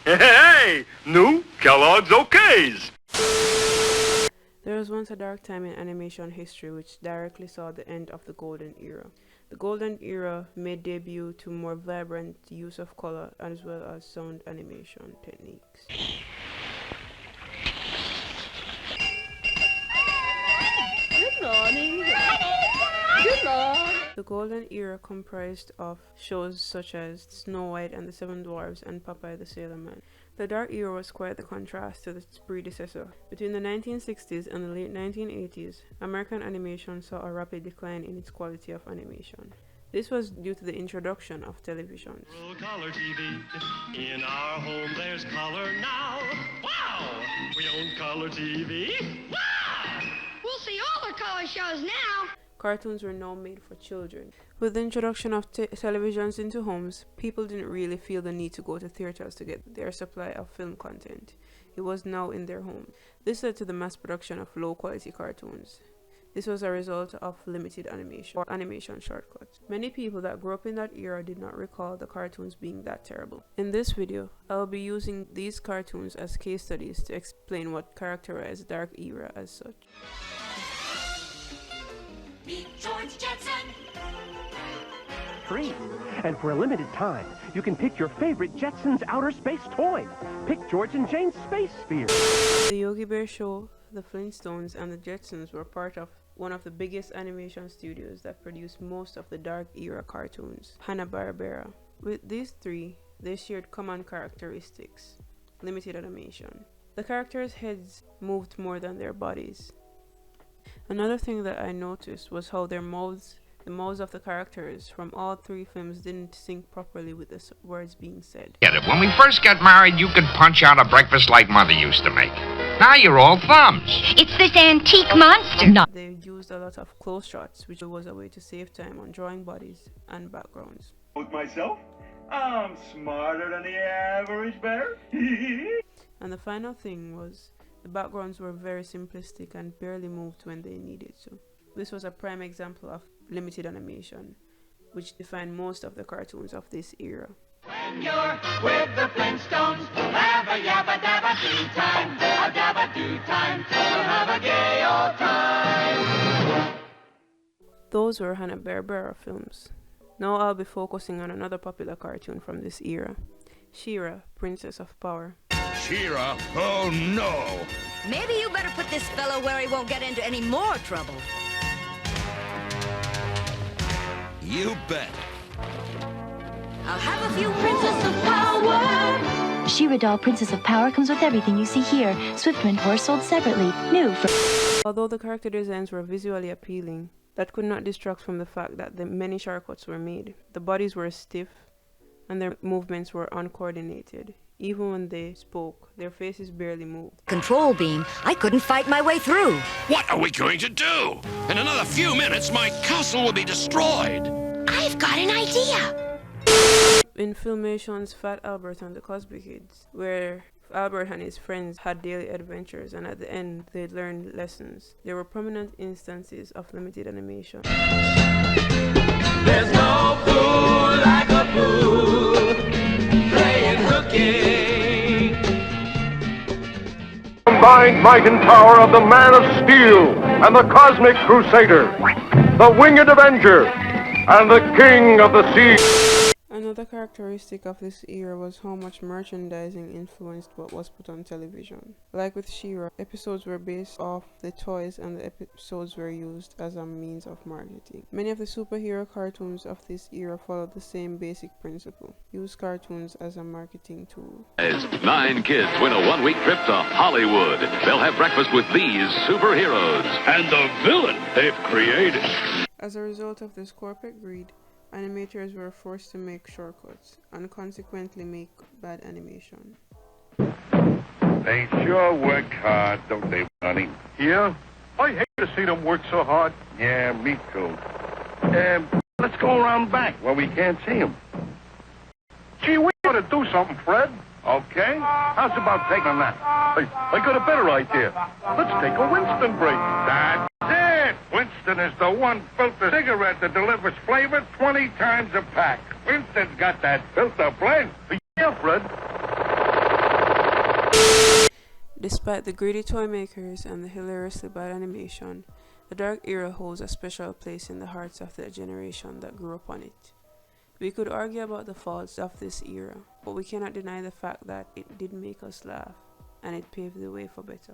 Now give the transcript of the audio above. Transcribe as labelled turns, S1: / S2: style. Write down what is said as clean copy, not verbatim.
S1: Hey, new Kellogg's Okays.
S2: There was once a dark time in animation history which directly saw the end of the golden era. The golden era made debut to more vibrant use of color as well as sound animation techniques.
S3: Good morning. Good morning.
S2: The golden era comprised of shows such as Snow White and the Seven Dwarfs and Popeye the Sailor Man. The dark era was quite the contrast to its predecessor. Between the 1960s and the late 1980s, American animation saw a rapid decline in its quality of animation. This was due to the introduction of televisions.
S4: Color TV. In our home there's color now. Wow! We own color TV. Wow!
S3: We'll see all the color shows now.
S2: Cartoons were now made for children. With the introduction of televisions into homes, people didn't really feel the need to go to theaters to get their supply of film content. It was now in their home. This led to the mass production of low-quality cartoons. This was a result of limited animation or animation shortcuts. Many people that grew up in that era did not recall the cartoons being that terrible. In this video, I'll be using these cartoons as case studies to explain what characterized the dark era as such.
S5: Meet George Jetson.
S6: Free. And for a limited time, you can pick your favorite Jetsons outer space toy. Pick George and Jane's Space Sphere.
S2: The Yogi Bear Show, the Flintstones, and the Jetsons were part of one of the biggest animation studios that produced most of the dark era cartoons, Hanna-Barbera. With these three, they shared common characteristics: limited animation. The characters' heads moved more than their bodies. Another thing that I noticed was how the mouths of the characters from all three films didn't sync properly with the words being said.
S7: Get it? When we first got married, you could punch out a breakfast like Mother used to make. Now you're all thumbs.
S5: It's this antique monster. No.
S2: They used a lot of close shots, which was a way to save time on drawing bodies and backgrounds.
S1: With myself, I'm smarter than the average bear.
S2: And the final thing was, the backgrounds were very simplistic and barely moved when they needed to. This was a prime example of limited animation, which defined most of the cartoons of this era.
S8: When you're with the Flintstones, have a yabba dabba do time, a dabba do time, we'll have a gay old time.
S2: Those were Hanna-Barbera films. Now I'll be focusing on another popular cartoon from this era, She-Ra, Princess of Power.
S9: She-Ra? Oh no!
S5: Maybe you better put this fellow where he won't get into any more trouble.
S9: You bet.
S5: I'll have a few Princess of Power.
S10: She-Ra doll Princess of Power comes with everything you see here. Swiftman horse sold separately. New for...
S2: Although the character designs were visually appealing, that could not distract from the fact that the many shortcuts were made. The bodies were stiff and their movements were uncoordinated. Even when they spoke, their faces barely moved.
S5: Control beam, I couldn't fight my way through.
S9: What are we going to do? In another few minutes, my castle will be destroyed.
S5: I've got an idea.
S2: In Filmation's Fat Albert and the Cosby Kids, where Albert and his friends had daily adventures and at the end they learned lessons, there were prominent instances of limited animation.
S8: There's no fool like a fool playing hooky.
S1: Combined might and power of the Man of Steel and the Cosmic Crusader, the Winged Avenger, and the King of the Sea.
S2: Another characteristic of this era was how much merchandising influenced what was put on television. Like with She-Ra, episodes were based off the toys and the episodes were used as a means of marketing. Many of the superhero cartoons of this era followed the same basic principle: use cartoons as a marketing tool.
S11: As 9 kids win a one-week trip to Hollywood, they'll have breakfast with these superheroes
S9: And the villain they've created.
S2: As a result of this corporate greed, animators were forced to make shortcuts and consequently make bad animation.
S1: They sure work hard, don't they, honey? Yeah? I hate to see them work so hard. Yeah, me too. Let's go around back where we can't see them. Gee, we ought to do something, Fred. Okay. How's about taking a nap? I got a better idea. Let's take a Winston break. That's it. Winston is the one filter cigarette that delivers flavor 20 times a pack. Winston's got that filter blend. Yeah, Fred.
S2: Despite the greedy toy makers and the hilariously bad animation, the dark era holds a special place in the hearts of the generation that grew up on it. We could argue about the faults of this era, but we cannot deny the fact that it did make us laugh, and it paved the way for better.